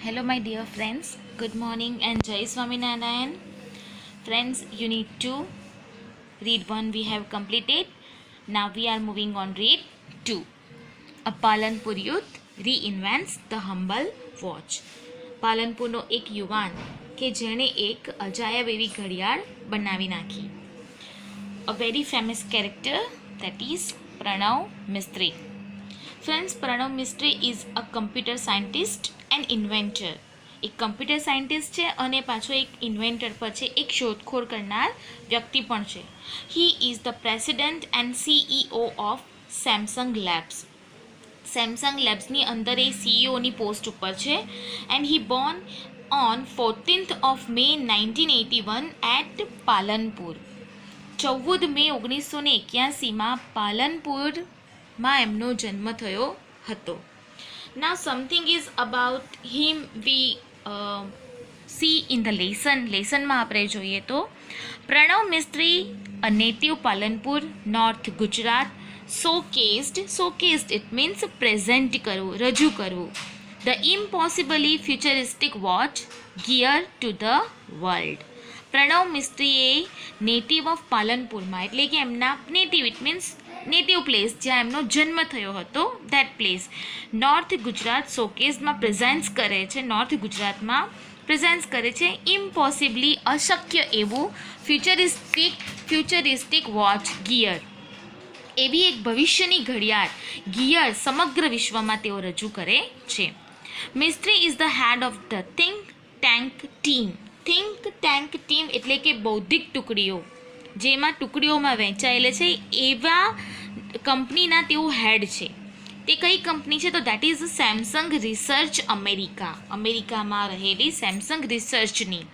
Hello, my dear friends. Good morning and Jai Swaminarayan. Friends, unit 2, read 1 we have completed. Now we are moving on read 2. A Palanpur youth reinvents the humble watch. પાલનપુરનો એક યુવાન કે જેણે એક અજાયબ એવી ઘડિયાળ બનાવી નાખી. A very famous character, that is Pranav Mistry. Friends, Pranav Mistry is a computer scientist and inventor. એક કમ્પ્યુટર સાયન્ટિસ્ટ છે અને પાછો એક ઇન્વેન્ટર પર છે, એક શોધખોળ કરનાર વ્યક્તિ પણ છે. He is the president and CEO of Samsung labs. Samsung લેબ્સની અંદર એ CEOની પોસ્ટ ઉપર છે. And he born on 14th of May 1981 at Palanpur. 14 May 1981માં પાલનપુરમાં એમનો જન્મ થયો હતો. Now something is about him we see in the lesson માં આપણે જોઈએ તો પ્રણવ મિસ્ત્રી, a native Palanpur, north Gujarat, showcased it means present કરવું, રજૂ કરવું, the impossibly futuristic watch gear to the world. Pranav મિસ્ત્રીએ નેટિવ ઓફ પાલનપુરમાં એટલે કે એમના native it means native place જ્યાં એમનો જન્મ થયો હતો, ધેટ પ્લેસ નોર્થ ગુજરાત શોકેસમાં પ્રેઝેન્સ કરે છે, નોર્થ ગુજરાતમાં પ્રેઝેન્સ કરે છે ઇમ્પોસિબલી અશક્ય એવું ફ્યુચરિસ્ટિક વોચ ગિયર, એવી એક ભવિષ્યની ઘડિયાળ ગિયર સમગ્ર વિશ્વમાં તેઓ રજૂ કરે છે. Mistry is the head of the think tank team. Think tank team એટલે કે બૌદ્ધિક ટુકડીઓ જેમાં ટુકડીઓમાં વહેંચાયેલે છે એવા કંપનીના તેઓ હેડ છે. તે કઈ કંપની છે તો દેટ ઇઝ સેમસંગ રિસર્ચ અમેરિકામાં રહેલી સેમસંગ રિસર્ચની.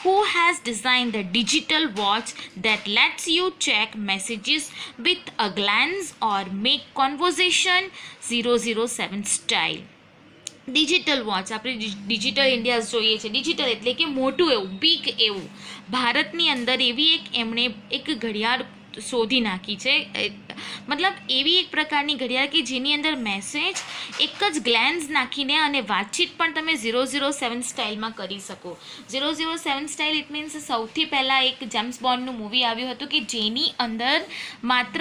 Who has design the digital watch that lets you check messages with a glance or make conversation 007 style. Digital watch આપણે ડિજિટલ ઇન્ડિયા જોઈએ છે. ડિજિટલ એટલે કે મોટું એવું, બિગ એવું. ભારતની અંદર એવી એમણે એક ઘડિયાળ શોધી નાખી છે, મતલબ એવી એક પ્રકારની ઘડિયાળ કે જેની અંદર મેસેજ એક જ ગ્લેન્સ નાખીને અને વાતચીત પણ તમે 007 સ્ટાઇલમાં કરી શકો. 007 સ્ટાઇલ ઇટ મીન્સ સૌથી પહેલાં એક જેમ્સ બોન્ડનું મૂવી આવ્યું હતું કે જેની અંદર માત્ર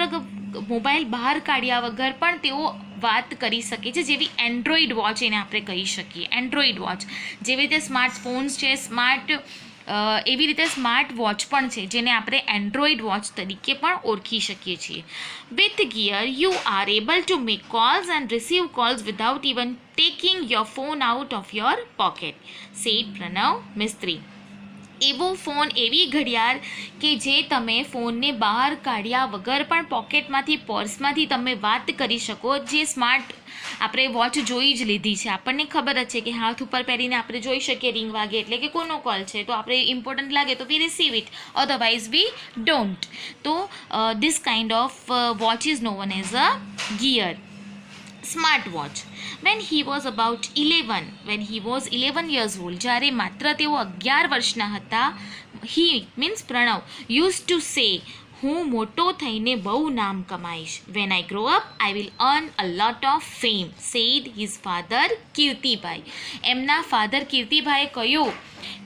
મોબાઈલ બહાર કાઢ્યા વગર પણ તેઓ વાત કરી શકે છે, જેવી એન્ડ્રોઈડ વોચ એને આપણે કહી શકીએ. એન્ડ્રોઈડ વોચ જેવી રીતે સ્માર્ટફોન્સ છે, એવી રીતે સ્માર્ટ વોચ પણ છે જેને આપણે એન્ડ્રોઈડ વોચ તરીકે પણ ઓળખી શકીએ છીએ. With gear you are able to make calls and receive calls without even taking your phone out of your pocket, said Pranav Mistry. એવો ફોન, એવી ઘડિયાળ કે જે તમે ફોનને બહાર કાઢ્યા વગર પણ પોકેટમાંથી, પર્સમાંથી તમે વાત કરી શકો. જે સ્માર્ટ આપણે વોચ જોઈ જ લીધી છે, આપણને ખબર જ છે કે હાથ ઉપર પહેરીને આપણે જોઈ શકીએ રિંગ વાગે એટલે કે કોનો કોલ છે, તો આપણે ઇમ્પોર્ટન્ટ લાગે તો we receive it, otherwise we don't. તો this kind of watch is known as a gear, smart watch. when he was 11 years old, જ્યારે માત્ર તેઓ 11 વર્ષના હતા, he means Pranab used to say, હું મોટો થઈને બહુ નામ કમાઈશ. when I grow up I will earn a lot of fame, said his father Kirtibhai. એમના ફાધર કીર્તિભાઈએ કહ્યું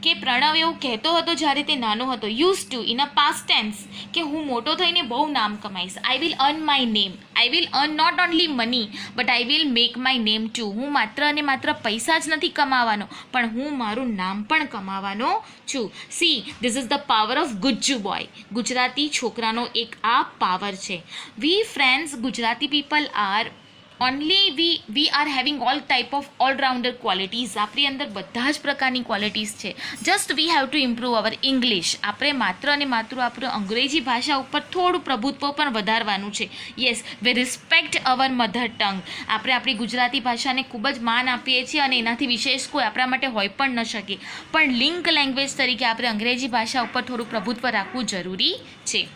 કે પ્રણવ એવું કહેતો હતો જ્યારે તે નાનો હતો, use to in a past tense, કે હું મોટો થઈને બહુ નામ કમાઈશ. I will earn my name, I will earn not only money but I will make my name too. હું માત્ર અને માત્ર પૈસા જ નથી કમાવાનો, પણ હું મારું નામ પણ કમાવાનો છું. See, this is the power of Gujju boy. Gujarati છોકરાનો એક આ પાવર છે. We friends, Gujarati people are we are having all type of all-rounder qualities. આપણી અંદર બધા જ પ્રકારની ક્વોલિટીઝ છે. Just we have to improve our English. આપણે માત્ર અને માત્ર આપણું અંગ્રેજી ભાષા ઉપર થોડું પ્રભુત્વ પણ વધારવાનું છે. Yes, we respect our mother tongue. આપણે આપણી ગુજરાતી ભાષાને ખૂબ જ માન આપીએ છીએ અને એનાથી વિશેષ કોઈ આપણા માટે હોય પણ ન શકે, પણ લિંક લેંગ્વેજ તરીકે આપણે અંગ્રેજી ભાષા ઉપર થોડું પ્રભુત્વ રાખવું જરૂરી છે.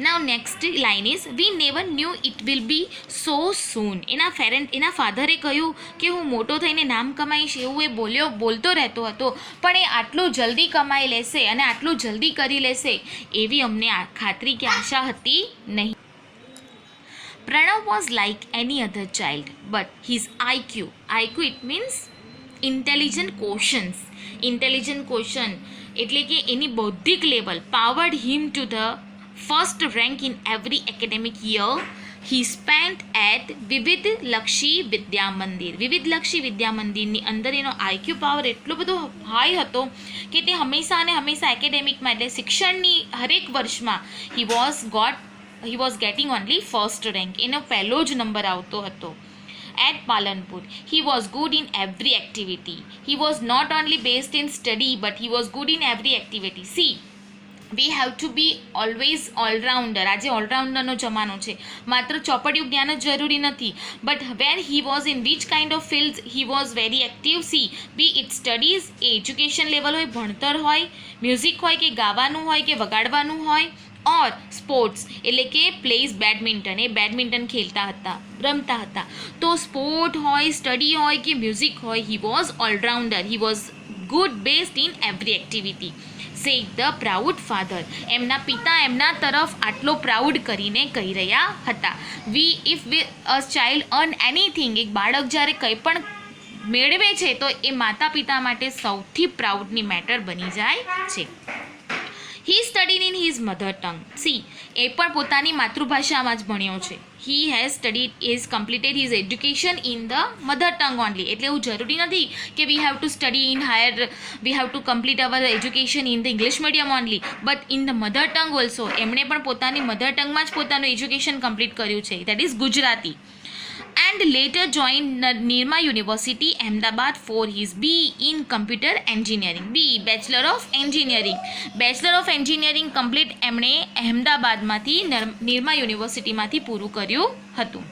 Now next line is, we never knew it will be so soon. એના ફાધરે કહ્યું કે હું મોટો થઈને નામ કમાઈશ એવું એ બોલતો રહેતો હતો, પણ એ આટલું જલ્દી કમાઈ લેશે અને આટલું જલ્દી કરી લેશે એવી અમને ખાતરી કે આશા હતી નહીં. Pranav was like any other child, but his IQ it means intelligent question એટલે કે એની બૌદ્ધિક level powered him to the first rank in every academic year he spent at વિવિધલક્ષી વિદ્યા મંદિરની અંદર એનો આઈક્યુ પાવર એટલો બધો હાઈ હતો કે તે હંમેશા અને હંમેશા એકેડેમિકમાં એટલે શિક્ષણની હરેક વર્ષમાં he was gating only first rank, એનો પહેલો જ નંબર આવતો હતો. At Palanpur, he was good in every activity. He was not only based in study, but he was good in every activity. See, we have to be always all-rounder. આજે ઓલરાઉન્ડરનો જમાનો છે, માત્ર ચોપડિયું જ્ઞાન જ જરૂરી નથી. But where he was in which kind of fields he was very active. See, be it studies, education level હોય, ભણતર હોય, મ્યુઝિક હોય કે ગાવાનું હોય કે વગાડવાનું હોય, ઓર સ્પોર્ટ્સ એટલે કે પ્લેઝ બેડમિન્ટન, એ બેડમિન્ટન રમતા હતા. તો સ્પોર્ટ હોય, સ્ટડી હોય કે મ્યુઝિક હોય, he was all rounder, he was good based in every activity. Said the proud father, એમના પિતા એમના તરફ આટલો પ્રાઉડ કરીને કહી રહ્યા હતા. If a child earn anything, એક બાળક જ્યારે કંઈ પણ મેળવે છે તો એ માતા પિતા માટે સૌથી પ્રાઉડની મેટર બની જાય છે. He studied in his mother tongue. See, એ પણ પોતાની માતૃભાષામાં જ ભણ્યો છે. He has studied is completed his education in the mother tongue only. એટલે એવું જરૂરી નથી કે we have to study in higher, we have to complete our education in the English medium only, but in the mother tongue also. એમણે પણ પોતાની mother ટંગમાં જ પોતાનું એજ્યુકેશન કમ્પ્લીટ કર્યું છે, that is Gujarati. And later joined Nirma University, Ahmedabad for his BE in Computer Engineering. BE, Bachelor of Engineering. Bachelor of Engineering complete એમણે અહેમદાબાદમાંથી નિરમા યુનિવર્સિટીમાંથી પૂરું કર્યું હતું.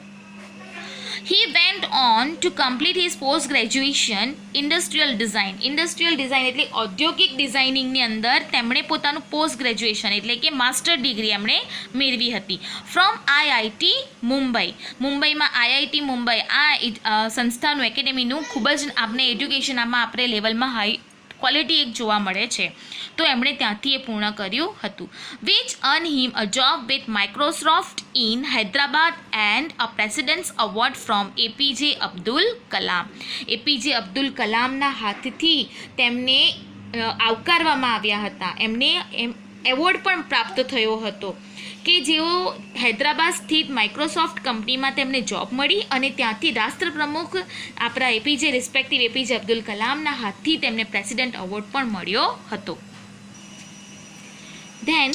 He went on to complete his post graduation industrial design. Industrial design એટલે ઔદ્યોગિક ડિઝાઇનિંગની અંદર તેમણે પોતાનું post graduation એટલે કે માસ્ટર ડિગ્રી એમણે મેળવી હતી ફ્રોમ આઈઆઈટી મુંબઈ. મુંબઈમાં આઈઆઈટી મુંબઈ આ સંસ્થાનું એકેડેમીનું ખૂબ જ આપણે એજ્યુકેશનમાં આપણે લેવલમાં હાઈ ક્વોલિટી એક જોવા મળે છે, તો એમણે ત્યાંથી એ પૂર્ણ કર્યું હતું. Which earn him a job with Microsoft in Hyderabad and a president's award from APJ Abdul Kalam. APJ Abdul કલામના હાથથી તેમને આવકારવામાં આવ્યા હતા. એમને એવોર્ડ પણ પ્રાપ્ત થયો હતો કે જેઓ હૈદરાબાદ સ્થિત માઇક્રોસોફ્ટ કંપનીમાં તેમને જોબ મળી અને ત્યાંથી રાષ્ટ્રપ્રમુખ આપણા એપીજે અબ્દુલ કલામના હાથથી તેમને પ્રેસિડેન્ટ એવોર્ડ પણ મળ્યો હતો. Then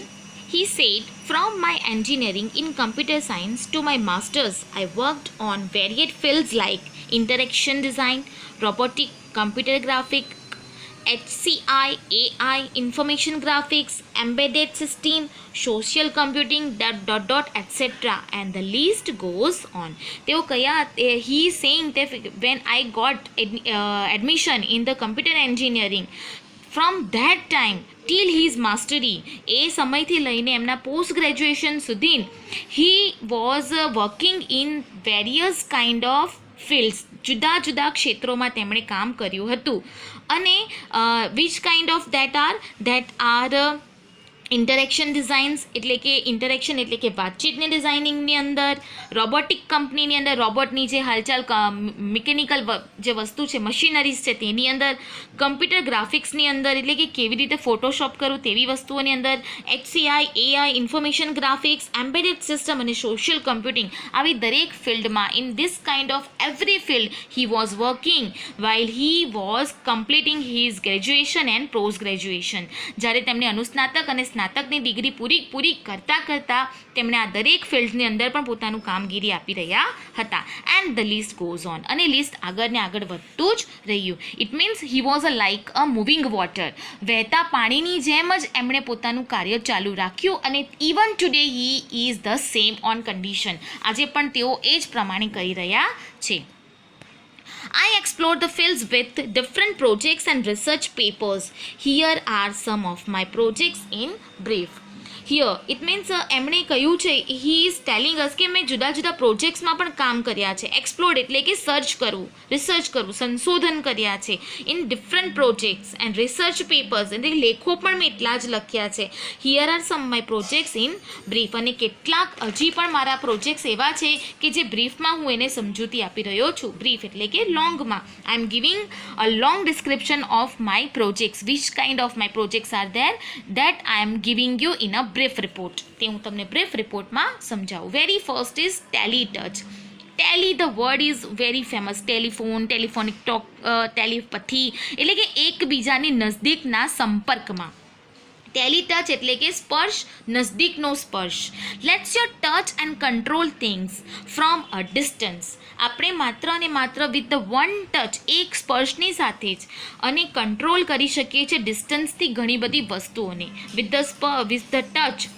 he said, from my engineering in computer science to my masters, I worked on varied fields like interaction design, robotic, computer graphics, HCI, AI, information graphics, embedded system, social computing, etc. And the list goes on. તેઓ કયા he is saying that when I got admission in the computer engineering, from that time till his mastery, એ સમયથી લઈને એમના post graduation સુધી he was working in various kind of fields. જુદા જુદા ક્ષેત્રોમાં તેમણે કામ કર્યું હતું અને which kind of that are interaction designs એટલે કે વાતચીતની ડિઝાઇનિંગની અંદર, રોબોટિક કંપનીની અંદર રોબોટની જે હાલચાલ મિકેનિકલ જે વસ્તુ છે મશીનરીઝ છે તેની અંદર, કમ્પ્યુટર ગ્રાફિક્સની અંદર એટલે કે કેવી રીતે ફોટોશોપ કરવું તેવી વસ્તુઓની અંદર, HCI, AI, information graphics, embedded system અને સોશિયલ કમ્પ્યુટિંગ, આવી દરેક ફિલ્ડમાં in this kind of every field he was working while he was completing his graduation and post graduation. જ્યારે તેમણે અનુસ્નાતક અને સ્નાતકની ડિગ્રી પૂરી કરતાં તેમણે આ દરેક ફિલ્ડની અંદર પણ પોતાનું કામગીરી આપી રહ્યા હતા. And the list goes on, અને લિસ્ટ આગળ ને આગળ વધતું જ રહ્યું. It means he was like a moving water. વહેતા પાણીની જેમ જ એમણે પોતાનું કાર્ય ચાલુ રાખ્યું અને even today he is the same on condition. આજે પણ તેઓ એ જ પ્રમાણે કરી રહ્યા છે. I explored the fields with different projects and research papers. Here are some of my projects in brief. Here it means એમણે કહ્યું છે, હી ઇઝ ટેલિંગ અસ કે મેં જુદા જુદા પ્રોજેક્ટ્સમાં પણ કામ કર્યા છે. એક્સપ્લોર્ડ એટલે કે સર્ચ કરવું, રિસર્ચ કરવું, સંશોધન કર્યા છે. In different projects and research papers એટલે લેખો પણ મેં એટલા જ લખ્યા છે. Here are some my projects in brief, અને કેટલાક હજી પણ મારા પ્રોજેક્ટ્સ એવા છે કે જે બ્રીફમાં હું એને સમજૂતી આપી રહ્યો છું. બ્રીફ એટલે કે લોંગમાં. I am giving a long description of my projects. Which kind of my projects are there that I am giving you in a brief report. તે હું તમને બ્રીફ રિપોર્ટમાં સમજાવું. Very first is tele touch. Tele the word is very famous. Telephone, telephonic talk, telepathy એટલે કે એકબીજાની નજદીકના સંપર્કમાં. Tally touch એટલે કે સ્પર્શ, નજદીકનો સ્પર્શ. Let's your touch and control things from a distance. આપણે માત્ર અને માત્ર વિથ ધ વન ટચ, એક સ્પર્શની સાથે જ અને કંટ્રોલ કરી શકીએ છીએ ડિસ્ટન્સથી ઘણી બધી વસ્તુઓને. વિથ ધ ટચ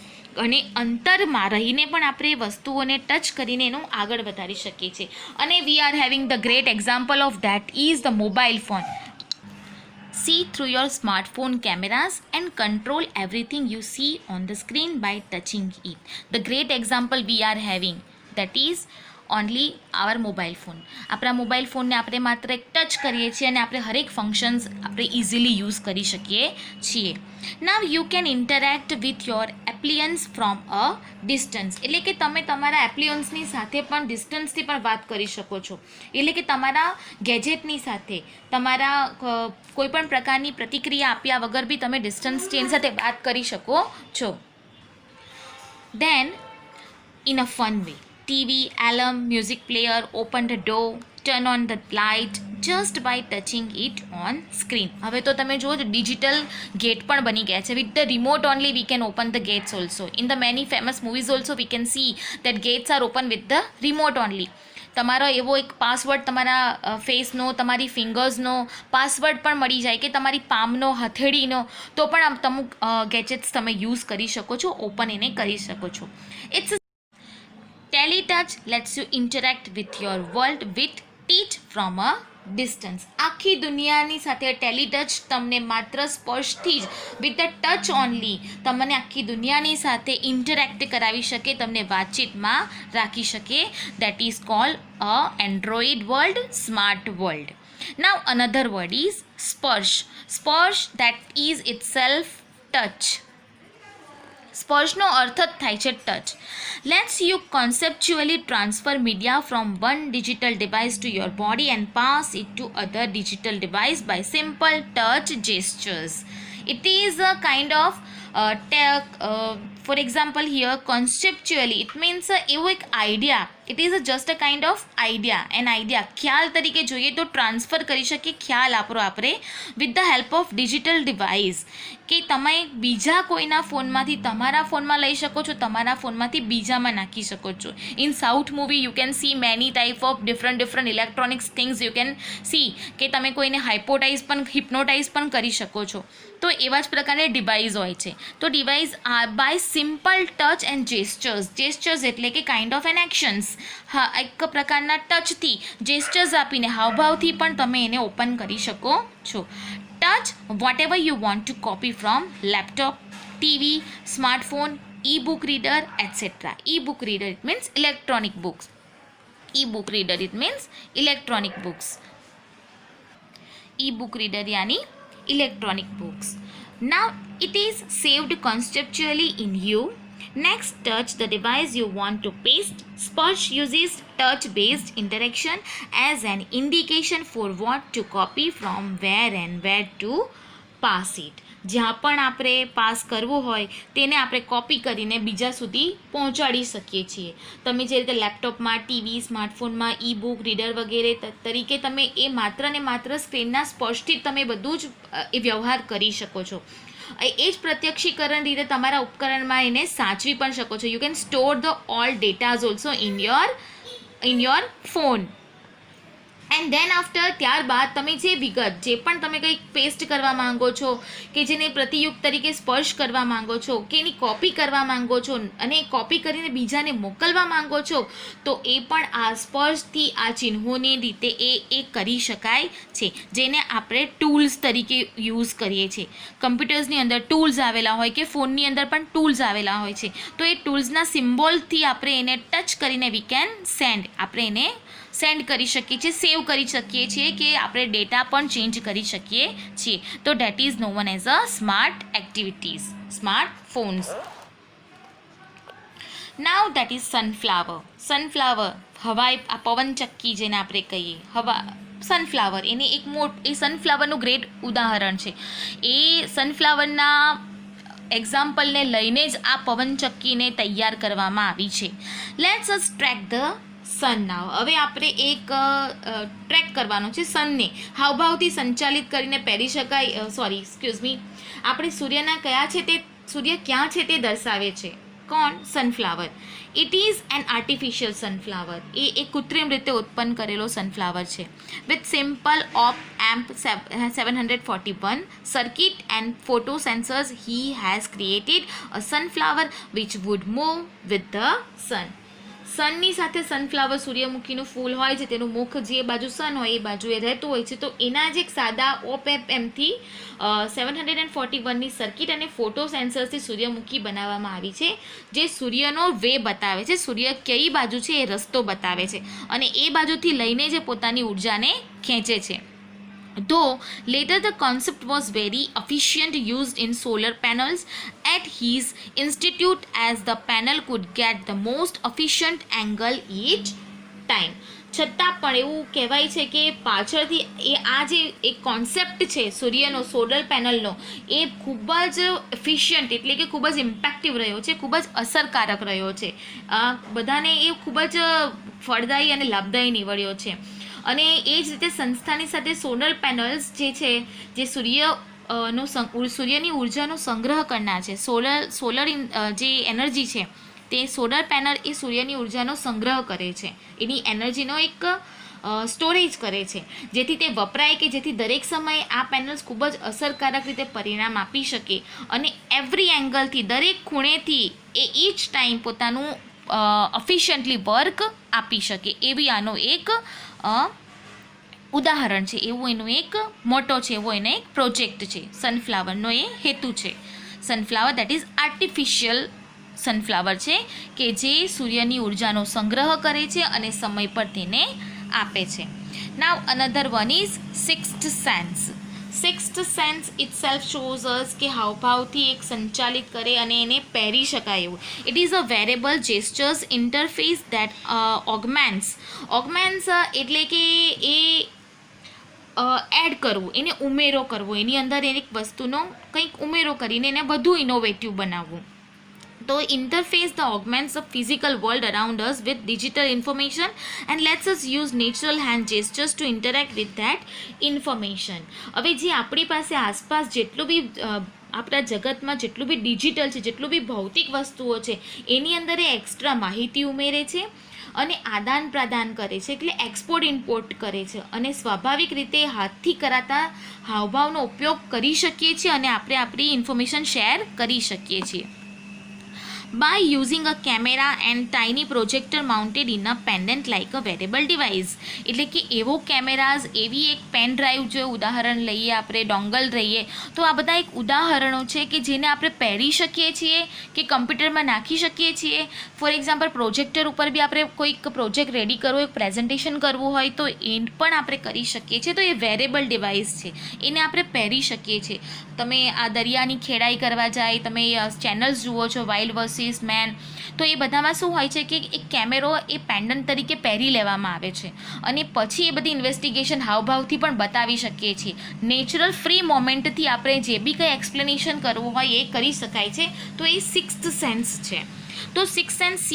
અને અંતરમાં રહીને પણ આપણે વસ્તુઓને ટચ કરીને એનું આગળ વધારી શકીએ છીએ. અને we are having the great example of that is the mobile phone. See through your smartphone cameras and control everything you see on the screen by touching it. The great example we are having, that is only our mobile phone. આપણા mobile ફોનને આપણે માત્ર એક touch કરીએ છીએ અને આપણે હરેક ફંક્શન્સ આપણે ઇઝીલી યુઝ કરી શકીએ છીએ. Now you can interact with your appliances from a distance. એટલે કે તમે તમારા એપ્લિયન્સની સાથે પણ ડિસ્ટન્સથી પણ વાત કરી શકો છો. એટલે કે તમારા ગેજેટની સાથે તમારા કોઈ પણ પ્રકારની પ્રતિક્રિયા આપ્યા વગર બી તમે ડિસ્ટન્સથી એની સાથે વાત કરી શકો છો. Then in a fun way, TV, alarm, music player, open the door, turn on the light just by touching it on screen. હવે તો તમે જુઓ ડિજિટલ ગેટ પણ બની ગયા છે. With the remote only we can open the gates also. In the many famous movies also we can see that gates are open with the remote only. તમારો એવો એક પાસવર્ડ તમારા ફેસનો, તમારી ફિંગર્સનો પાસવર્ડ પણ મળી જાય કે તમારી પામનો, હથેળીનો, તો પણ આમ અમુક ગેજેટ્સ તમે યુઝ કરી શકો છો, ઓપન એને કરી શકો છો. It's Teletouch lets you interact with your world with teach from a distance. આખી દુનિયાની સાથે ટેલીટચ તમને માત્ર સ્પર્શથી જ વિથ ધ ટચ ઓનલી તમને આખી દુનિયાની સાથે ઇન્ટરેક્ટ કરાવી શકે, તમને વાતચીતમાં રાખી શકે. That is called a android world, smart world. Now another word is સ્પર્શ. સ્પર્શ દેટ ઇઝ ઇટસેલ્ફ ટચ. સ્પર્શનો અર્થ જ થાય છે touch. Lets you conceptually transfer media from one digital device to your body and pass it to other digital device by simple touch gestures. It is a kind of for example here conceptually it means એવો એક idea. It is just a kind of idea. An idea ખ્યાલ તરીકે જોઈએ તો transfer કરી શકીએ ખ્યાલ આપણે with the help of digital device. કે તમે બીજા કોઈના ફોનમાંથી તમારા ફોનમાં લઈ શકો છો, તમારા ફોનમાંથી બીજામાં નાખી શકો છો. In south movie you can see many type of different electronics things you can see. કે તમે કોઈને હિપ્નોટાઇઝ પણ કરી શકો છો. તો એવા જ પ્રકારની ડિવાઇસ હોય છે. તો device by simple touch and gestures એટલે કે કાઇન્ડ ઓફ એન એક્શન્સ. હા, એક પ્રકારના ટચથી, જેસ્ચર્સ આપીને, હાવભાવથી પણ તમે એને ઓપન કરી શકો છો. Touch whatever you want to copy from laptop, TV, smartphone, e-book reader, etc. E-book reader it means electronic books. E-book reader it means electronic books. E-book reader yani electronic books. Now it is saved conceptually in you. Next, touch the device you want to paste. Sparsh uses touch-based interaction as an indication for what to copy from where and where to pass it. જ્યાં પણ આપણે pass કરવું હોય તેને આપણે copy કરીને બીજા સુધી પહોંચાડી શકીએ છીએ. તમે જે રીતે લેપટોપમાં, TV, સ્માર્ટફોનમાં, ઈ-બુક રીડર વગેરે તરીકે તમે એ માત્ર ને માત્ર સ્ક્રીનના સ્પર્શથી જ તમે બધું જ એ વ્યવહાર કરી શકો છો. એ જ પ્રત્યક્ષીકરણ રીતે તમારા ઉપકરણમાં એને સાચવી પણ શકો છો. You can store the all datas also in your phone. And then after ત્યારબાદ તમે જે વિગત જે પણ તમે કંઈક પેસ્ટ કરવા માંગો છો કે જેને પ્રતિયુક્ત તરીકે સ્પર્શ કરવા માંગો છો કે એની કોપી કરવા માંગો છો અને કોપી કરીને બીજાને મોકલવા માંગો છો તો એ પણ આ સ્પર્શથી આ ચિહ્નોની રીતે એ કરી શકાય છે, જેને આપણે ટૂલ્સ તરીકે યુઝ કરીએ છીએ. કમ્પ્યુટર્સની અંદર ટૂલ્સ આવેલા હોય કે ફોનની અંદર પણ ટૂલ્સ આવેલા હોય છે, તો એ ટૂલ્સના સિમ્બોલથી આપણે એને ટચ કરીને વી કેન સેન્ડ, આપણે એને સેન્ડ કરી શકીએ છીએ, સેવ કરી શકીએ છીએ કે આપણે ડેટા પણ ચેન્જ કરી શકીએ છીએ. તો that is known as a smart activities, smart phones. Now that is sunflower. Sunflower હવાઈ આ પવનચક્કી જેને આપણે કહીએ, સનફ્લાવર એને એ સનફ્લાવરનું ગ્રેટ ઉદાહરણ છે. એ સનફ્લાવરના એક્ઝામ્પલને લઈને જ આ પવનચક્કીને તૈયાર કરવામાં આવી છે. Lets us track the sun now. હવે આપણે એક ટ્રેક કરવાનો છે સનને, હાવભાવથી સંચાલિત કરીને પહેરી શકાય, આપણે સૂર્યના કયા છે તે, સૂર્ય ક્યાં છે તે દર્શાવે છે. કોણ? Sunflower. It is an artificial sunflower. એ એક કૃત્રિમ રીતે ઉત્પન્ન કરેલો સનફ્લાવર છે. With simple op amp 741 circuit and photo sensors, he has created a sunflower which would move with the sun. સનની સાથે સનફ્લાવર સૂર્યમુખીનું ફૂલ હોય છે, તેનું મુખ જે બાજુ સન હોય એ બાજુએ રહેતું હોય છે. તો એના જ એક સાદા ઓપએમથી 741ની સર્કિટ અને ફોટો સેન્સર્સથી સૂર્યમુખી બનાવવામાં આવી છે, જે સૂર્યનો વે બતાવે છે, સૂર્ય કઈ બાજુ છે એ રસ્તો બતાવે છે અને એ બાજુથી લઈને જે પોતાની ઉર્જાને ખેંચે છે. Though later the concept was very efficient used in solar panels at his institute, as the panel could get the most efficient angle each time. છતાં પણ એવું કહેવાય છે કે પાછળથી એ આ જે એક કોન્સેપ્ટ છે સૂર્યનો, સોલર પેનલનો, એ ખૂબ જ એફિશિયન્ટ એટલે કે ખૂબ જ ઇમ્પેક્ટિવ રહ્યો છે, ખૂબ જ અસરકારક રહ્યો છે. બધાને એ ખૂબ જ ફળદાયી અને લાભદાયી નીવડ્યો છે. અને એ જ રીતે સંસ્થાની સાથે સોલર પેનલ્સ જે છે, જે સૂર્યની ઉર્જાનો સંગ્રહ કરનાર છે, સોલર જે એનર્જી છે તે સોલર પેનલ એ સૂર્યની ઉર્જાનો સંગ્રહ કરે છે, એની એનર્જીનો એક સ્ટોરેજ કરે છે, જેથી તે વપરાય કે જેથી દરેક સમયે આ પેનલ્સ ખૂબ જ અસરકારક રીતે પરિણામ આપી શકે અને એવરી એંગલથી, દરેક ખૂણેથી એ ઈચ ટાઈમ પોતાનું એફિશિયન્ટલી વર્ક આપી શકે. એવી આનો એક ઉદાહરણ છે, એવું એનો એક મોટો છે, એવો એનો એક પ્રોજેક્ટ છે. સનફ્લાવરનો એ હેતુ છે. Sunflower that is artificial sunflower છે કે જે સૂર્યની ઉર્જાનો સંગ્રહ કરે છે અને સમય પર તેને આપે છે. Now another one is sixth sense. Sixth sense itself shows us કે હાવભાવથી એક સંચાલિત કરે અને એને પહેરી શકાય એવું. It is a wearable gestures interface that augments એટલે કે એ એડ કરવું, એને ઉમેરો કરવો, એની અંદર એક વસ્તુનો કંઈક ઉમેરો કરીને એને વધુ ઇનોવેટિવ બનાવવું. તો interface the augments the physical world around us with digital information and lets us use natural hand gestures to interact with that information. હવે જે આપણી પાસે આસપાસ જેટલું બી આપણા જગતમાં જેટલું બી ડિજિટલ છે, જેટલું બી ભૌતિક વસ્તુઓ છે, એની અંદર એ એક્સ્ટ્રા માહિતી ઉમેરે છે અને આદાન પ્રદાન કરે છે, એટલે એક્સપોર્ટ ઇમ્પોર્ટ કરે છે અને સ્વાભાવિક રીતે હાથથી કરાતા હાવભાવનો ઉપયોગ કરી શકીએ છીએ અને આપણે આપણી ઇન્ફોર્મેશન શેર કરી શકીએ છીએ. By using a camera and tiny projector mounted in a pendant like a wearable device. એટલે કે એવો કેમેરાઝ, એવી એક પેન ડ્રાઈવ, જો ઉદાહરણ લઈએ આપણે, ડોંગલ લઈએ, તો આ બધા એક ઉદાહરણો છે કે જેને આપણે પહેરી શકીએ છીએ કે કમ્પ્યુટરમાં નાખી શકીએ છીએ. ફોર એક્ઝામ્પલ પ્રોજેક્ટર ઉપર બી આપણે કોઈક પ્રોજેક્ટ રેડી કરવો, એક પ્રેઝન્ટેશન કરવું હોય તો એ પણ આપણે કરી શકીએ છીએ. તો એ વેરેબલ ડિવાઇસ છે, એને આપણે પહેરી શકીએ છીએ. તમે આ દરિયાની ખેડાઈ કરવા જાય, તમે ચેનલ્સ જુઓ છો, વાઇલ્ડ વર્સિસ મેન, તો એ બધામાં શું હોય છે કે એક કેમેરો એ પેન્ડન્ટ તરીકે પહેરી લેવામાં આવે છે અને પછી એ બધી ઇન્વેસ્ટિગેશન હાવભાવથી પણ બતાવી શકીએ છીએ. નેચરલ ફ્રી મોમેન્ટથી આપણે જે બી કંઈ એક્સપ્લેનેશન કરવું હોય એ કરી શકાય છે. તો એ સિક્સ્થ સેન્સ છે. તો sixth sense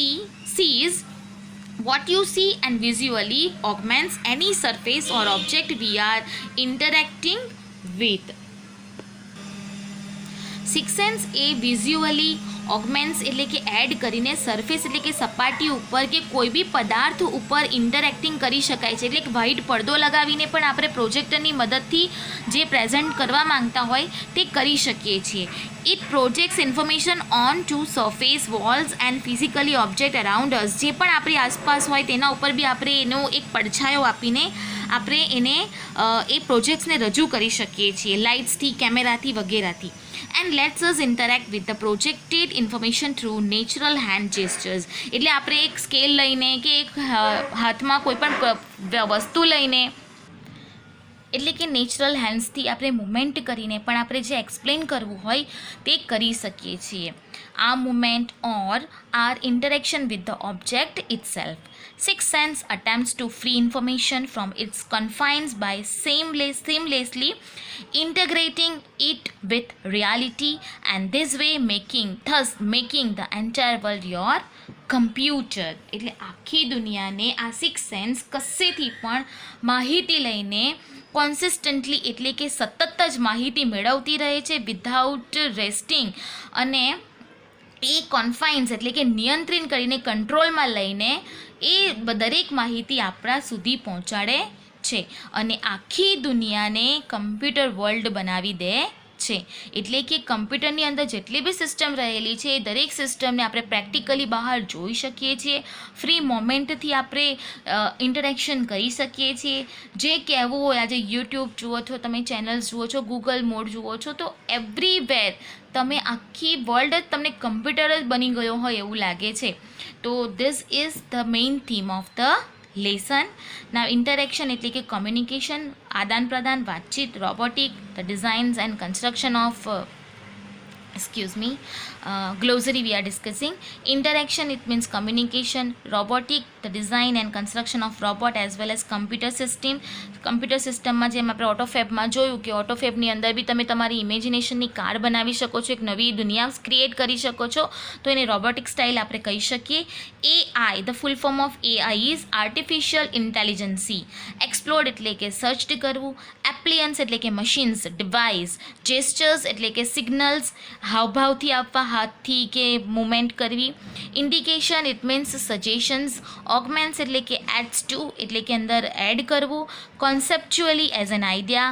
sees what you see and visually augments any surface or object we are interacting with. Sixth sense એ વિઝ્યુઅલી ઓગમેન્ટ્સ એટલે કે એડ કરીને સરફેસ એટલે કે સપાટી ઉપર કે કોઈ બી પદાર્થ ઉપર ઇન્ટરેક્ટિંગ કરી શકાય છે. એટલે કે વ્હાઇટ પડદો લગાવીને પણ આપણે પ્રોજેક્ટરની મદદથી જે પ્રેઝન્ટ કરવા માંગતા હોય તે કરી શકીએ છીએ. It projects information on to surface walls and physically object around us. જે પણ આપણી આસપાસ હોય તેના ઉપર બી આપણે એનો એક પડછાયો આપીને આપણે એને એ પ્રોજેક્ટ્સને રજૂ કરી શકીએ છીએ, લાઇટ્સથી, કેમેરાથી વગેરેથી. And lets us interact with the projected information through natural hand gestures. એટલે આપણે એક સ્કેલ લઈને કે એક હાથમાં કોઈ પણ વસ્તુ લઈને એટલે કે નેચરલ હેન્ડ્સથી આપણે મુવમેન્ટ કરીને પણ આપણે જે એક્સપ્લેન કરવું હોય તે કરી શકીએ છીએ. આ movement or are interaction with the object itself. Sixth sense attempts to free information from its confines by seamlessly integrating it with reality, and this way making the entire world your computer. એટલે આખી દુનિયાને આ six sense કશેથી પણ માહિતી લઈને કોન્સિસ્ટન્ટલી એટલે કે સતત જ માહિતી મેળવતી રહે છે વિધાઉટ રેસ્ટિંગ, અને એ કોન્ફાઇન્સ એટલે કે નિયંત્રિત કરીને કંટ્રોલમાં લઈને એ દરેક માહિતી આપણા સુધી પહોંચાડે છે અને આખી દુનિયાને કમ્પ્યુટર વર્લ્ડ બનાવી દે છે. એટલે કે કમ્પ્યુટરની અંદર જેટલી બી સિસ્ટમ રહેલી છે એ દરેક સિસ્ટમને આપણે પ્રેક્ટિકલી બહાર જોઈ શકીએ છીએ. ફ્રી મોમેન્ટથી આપણે ઇન્ટરેક્શન કરી શકીએ છીએ. જે કહેવું હોય, આજે યુટ્યુબ જુઓ છો તમે, ચેનલ્સ જુઓ છો, ગૂગલ મોડ જુઓ છો, તો એવરીવેર તમે આખી વર્લ્ડ જ તમને કમ્પ્યુટર જ બની ગયો હોય એવું લાગે છે. તો this is the main theme of the lesson. ના ઇન્ટરેક્શન એટલે કે કોમ્યુનિકેશન, આદાન પ્રદાન, વાતચીત, robotic, the designs and construction of glossary we are discussing. Interaction, it means communication. Robotic, the design and construction of robot as well as computer system. Computer સિસ્ટમમાં જેમ આપણે ઓટોફેબમાં જોયું કે ઓટોફેબની અંદર બી તમે તમારી ઇમેજિનેશનની કાર બનાવી શકો છો, એક નવી દુનિયા ક્રિએટ કરી શકો છો, તો એને રોબોટિક સ્ટાઇલ આપણે કહી શકીએ. AI, the full form of AI is artificial intelligence. એક્સપ્લોર્ડ એટલે કે સર્ચ કરવું. એપ્લિયન્સ એટલે કે મશીન્સ, ડિવાઇસ. જેસ્ચર્સ એટલે કે સિગ્નલ્સ, હાવભાવથી આપવા, હાથથી કે મુવમેન્ટ કરવી. Indication, it means suggestions. Augments એટલે કે એડ્સ ટુ એટલે કે અંદર એડ કરવું. Conceptually as an idea.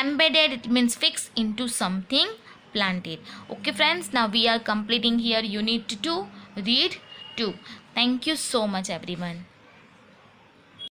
Embedded, it means fixed into something planted. Okay friends, now we are completing here unit 2, read 2. Thank you so much everyone.